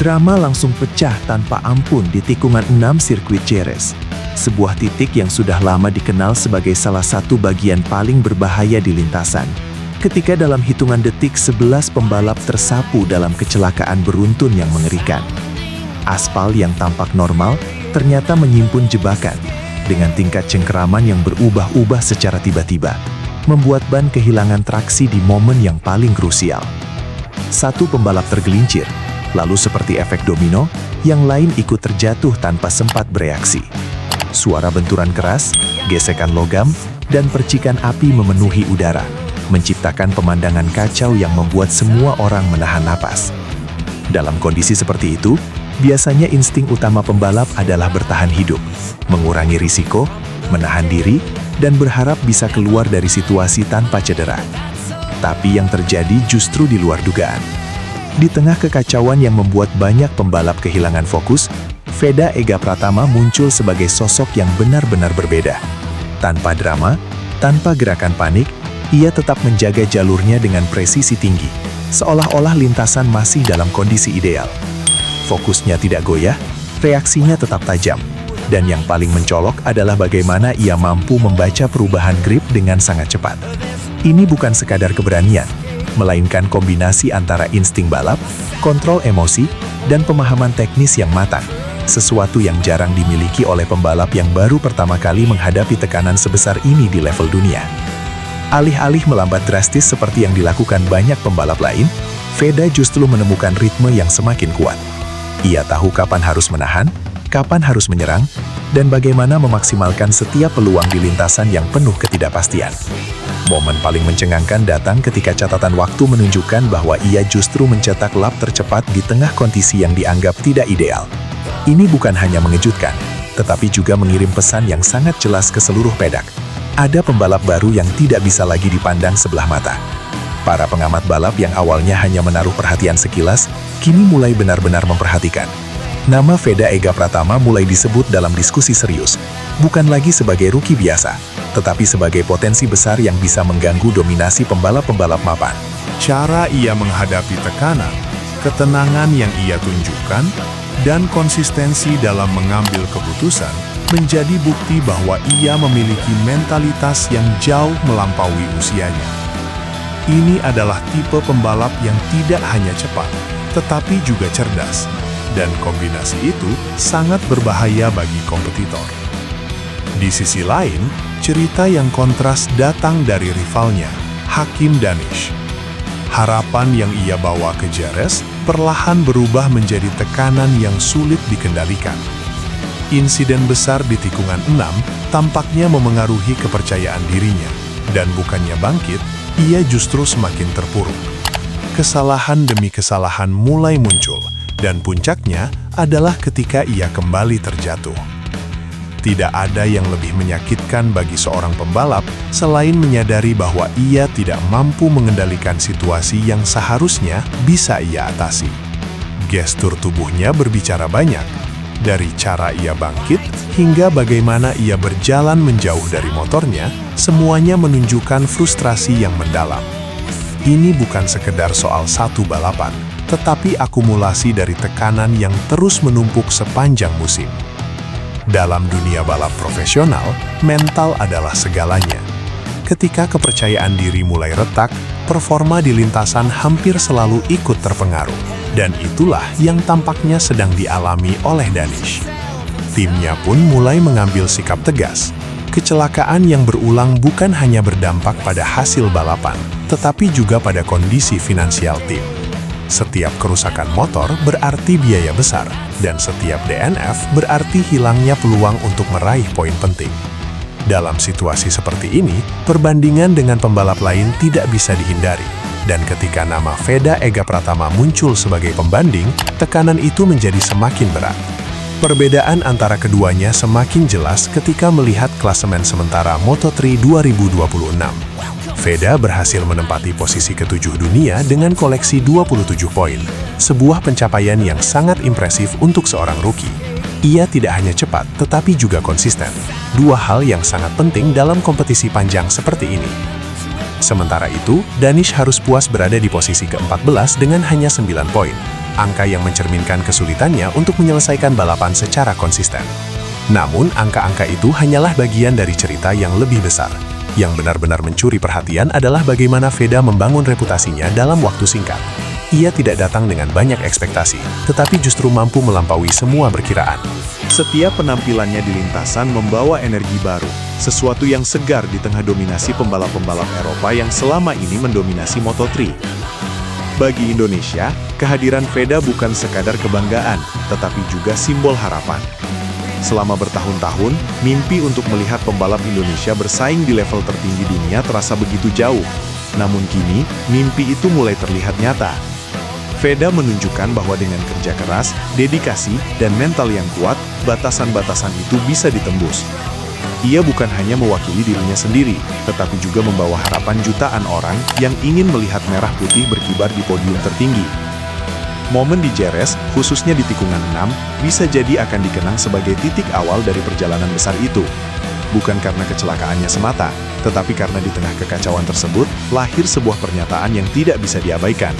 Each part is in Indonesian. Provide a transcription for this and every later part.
Drama langsung pecah tanpa ampun di tikungan 6 sirkuit Jerez, sebuah titik yang sudah lama dikenal sebagai salah satu bagian paling berbahaya di lintasan. Ketika dalam hitungan detik 11 pembalap tersapu dalam kecelakaan beruntun yang mengerikan. Aspal yang tampak normal ternyata menyimpan jebakan, dengan tingkat cengkeraman yang berubah-ubah secara tiba-tiba, membuat ban kehilangan traksi di momen yang paling krusial. Satu pembalap tergelincir, lalu seperti efek domino, yang lain ikut terjatuh tanpa sempat bereaksi. Suara benturan keras, gesekan logam, dan percikan api memenuhi udara, menciptakan pemandangan kacau yang membuat semua orang menahan napas. Dalam kondisi seperti itu, biasanya insting utama pembalap adalah bertahan hidup, mengurangi risiko, menahan diri, dan berharap bisa keluar dari situasi tanpa cedera. Tapi yang terjadi justru di luar dugaan. Di tengah kekacauan yang membuat banyak pembalap kehilangan fokus, Veda Ega Pratama muncul sebagai sosok yang benar-benar berbeda. Tanpa drama, tanpa gerakan panik, ia tetap menjaga jalurnya dengan presisi tinggi, seolah-olah lintasan masih dalam kondisi ideal. Fokusnya tidak goyah, reaksinya tetap tajam, dan yang paling mencolok adalah bagaimana ia mampu membaca perubahan grip dengan sangat cepat. Ini bukan sekadar keberanian, melainkan kombinasi antara insting balap, kontrol emosi, dan pemahaman teknis yang matang, sesuatu yang jarang dimiliki oleh pembalap yang baru pertama kali menghadapi tekanan sebesar ini di level dunia. Alih-alih melambat drastis seperti yang dilakukan banyak pembalap lain, Veda justru menemukan ritme yang semakin kuat. Ia tahu kapan harus menahan, kapan harus menyerang, dan bagaimana memaksimalkan setiap peluang di lintasan yang penuh ketidakpastian. Momen paling mencengangkan datang ketika catatan waktu menunjukkan bahwa ia justru mencetak lap tercepat di tengah kondisi yang dianggap tidak ideal. Ini bukan hanya mengejutkan, tetapi juga mengirim pesan yang sangat jelas ke seluruh pedak. Ada pembalap baru yang tidak bisa lagi dipandang sebelah mata. Para pengamat balap yang awalnya hanya menaruh perhatian sekilas, kini mulai benar-benar memperhatikan. Nama Veda Ega Pratama mulai disebut dalam diskusi serius, bukan lagi sebagai rookie biasa, tetapi sebagai potensi besar yang bisa mengganggu dominasi pembalap-pembalap mapan. Cara ia menghadapi tekanan, ketenangan yang ia tunjukkan, dan konsistensi dalam mengambil keputusan menjadi bukti bahwa ia memiliki mentalitas yang jauh melampaui usianya. Ini adalah tipe pembalap yang tidak hanya cepat, tetapi juga cerdas, dan kombinasi itu sangat berbahaya bagi kompetitor. Di sisi lain, cerita yang kontras datang dari rivalnya, Hakim Danish. Harapan yang ia bawa ke Jerez perlahan berubah menjadi tekanan yang sulit dikendalikan. Insiden besar di tikungan 6 tampaknya memengaruhi kepercayaan dirinya, dan bukannya bangkit, ia justru semakin terpuruk. Kesalahan demi kesalahan mulai muncul, dan puncaknya adalah ketika ia kembali terjatuh. Tidak ada yang lebih menyakitkan bagi seorang pembalap selain menyadari bahwa ia tidak mampu mengendalikan situasi yang seharusnya bisa ia atasi. Gestur tubuhnya berbicara banyak, dari cara ia bangkit hingga bagaimana ia berjalan menjauh dari motornya, semuanya menunjukkan frustrasi yang mendalam. Ini bukan sekedar soal satu balapan, tetapi akumulasi dari tekanan yang terus menumpuk sepanjang musim. Dalam dunia balap profesional, mental adalah segalanya. Ketika kepercayaan diri mulai retak, performa di lintasan hampir selalu ikut terpengaruh. Dan itulah yang tampaknya sedang dialami oleh Danish. Timnya pun mulai mengambil sikap tegas. Kecelakaan yang berulang bukan hanya berdampak pada hasil balapan, tetapi juga pada kondisi finansial tim. Setiap kerusakan motor berarti biaya besar, dan setiap DNF berarti hilangnya peluang untuk meraih poin penting. Dalam situasi seperti ini, perbandingan dengan pembalap lain tidak bisa dihindari. Dan ketika nama Veda Ega Pratama muncul sebagai pembanding, tekanan itu menjadi semakin berat. Perbedaan antara keduanya semakin jelas ketika melihat klasemen sementara Moto3 2026. Veda berhasil menempati posisi ke-7 dunia dengan koleksi 27 poin, sebuah pencapaian yang sangat impresif untuk seorang rookie. Ia tidak hanya cepat, tetapi juga konsisten. Dua hal yang sangat penting dalam kompetisi panjang seperti ini. Sementara itu, Danish harus puas berada di posisi ke-14 dengan hanya 9 poin. Angka yang mencerminkan kesulitannya untuk menyelesaikan balapan secara konsisten. Namun, angka-angka itu hanyalah bagian dari cerita yang lebih besar. Yang benar-benar mencuri perhatian adalah bagaimana Veda membangun reputasinya dalam waktu singkat. Ia tidak datang dengan banyak ekspektasi, tetapi justru mampu melampaui semua perkiraan. Setiap penampilannya di lintasan membawa energi baru, sesuatu yang segar di tengah dominasi pembalap-pembalap Eropa yang selama ini mendominasi Moto3. Bagi Indonesia, kehadiran Veda bukan sekadar kebanggaan, tetapi juga simbol harapan. Selama bertahun-tahun, mimpi untuk melihat pembalap Indonesia bersaing di level tertinggi dunia terasa begitu jauh. Namun kini, mimpi itu mulai terlihat nyata. Veda menunjukkan bahwa dengan kerja keras, dedikasi, dan mental yang kuat, batasan-batasan itu bisa ditembus. Ia bukan hanya mewakili dirinya sendiri, tetapi juga membawa harapan jutaan orang yang ingin melihat merah putih berkibar di podium tertinggi. Momen di Jerez, khususnya di tikungan 6, bisa jadi akan dikenang sebagai titik awal dari perjalanan besar itu. Bukan karena kecelakaannya semata, tetapi karena di tengah kekacauan tersebut, lahir sebuah pernyataan yang tidak bisa diabaikan.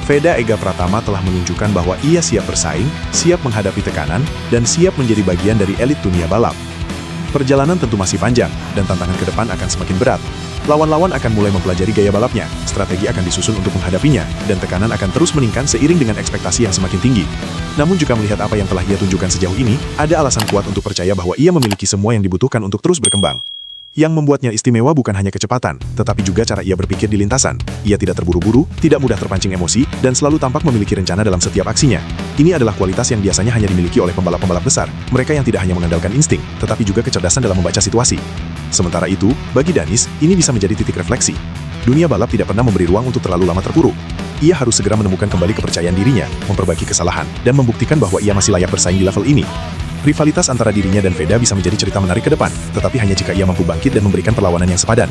Veda Ega Pratama telah menunjukkan bahwa ia siap bersaing, siap menghadapi tekanan, dan siap menjadi bagian dari elit dunia balap. Perjalanan tentu masih panjang, dan tantangan ke depan akan semakin berat. Lawan-lawan akan mulai mempelajari gaya balapnya, strategi akan disusun untuk menghadapinya, dan tekanan akan terus meningkat seiring dengan ekspektasi yang semakin tinggi. Namun jika melihat apa yang telah ia tunjukkan sejauh ini, ada alasan kuat untuk percaya bahwa ia memiliki semua yang dibutuhkan untuk terus berkembang. Yang membuatnya istimewa bukan hanya kecepatan, tetapi juga cara ia berpikir di lintasan. Ia tidak terburu-buru, tidak mudah terpancing emosi, dan selalu tampak memiliki rencana dalam setiap aksinya. Ini adalah kualitas yang biasanya hanya dimiliki oleh pembalap-pembalap besar, mereka yang tidak hanya mengandalkan insting, tetapi juga kecerdasan dalam membaca situasi. Sementara itu, bagi Danish, ini bisa menjadi titik refleksi. Dunia balap tidak pernah memberi ruang untuk terlalu lama terpuruk. Ia harus segera menemukan kembali kepercayaan dirinya, memperbaiki kesalahan, dan membuktikan bahwa ia masih layak bersaing di level ini. Rivalitas antara dirinya dan Veda bisa menjadi cerita menarik ke depan, tetapi hanya jika ia mampu bangkit dan memberikan perlawanan yang sepadan.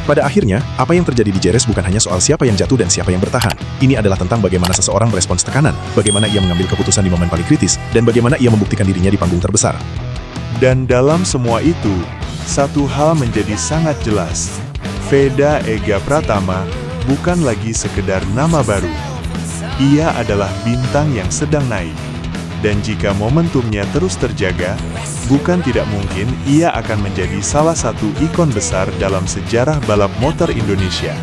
Pada akhirnya, apa yang terjadi di Jerez bukan hanya soal siapa yang jatuh dan siapa yang bertahan. Ini adalah tentang bagaimana seseorang merespons tekanan, bagaimana ia mengambil keputusan di momen paling kritis, dan bagaimana ia membuktikan dirinya di panggung terbesar. Dan dalam semua itu, satu hal menjadi sangat jelas. Veda Ega Pratama bukan lagi sekedar nama baru. Ia adalah bintang yang sedang naik. Dan jika momentumnya terus terjaga, bukan tidak mungkin ia akan menjadi salah satu ikon besar dalam sejarah balap motor Indonesia.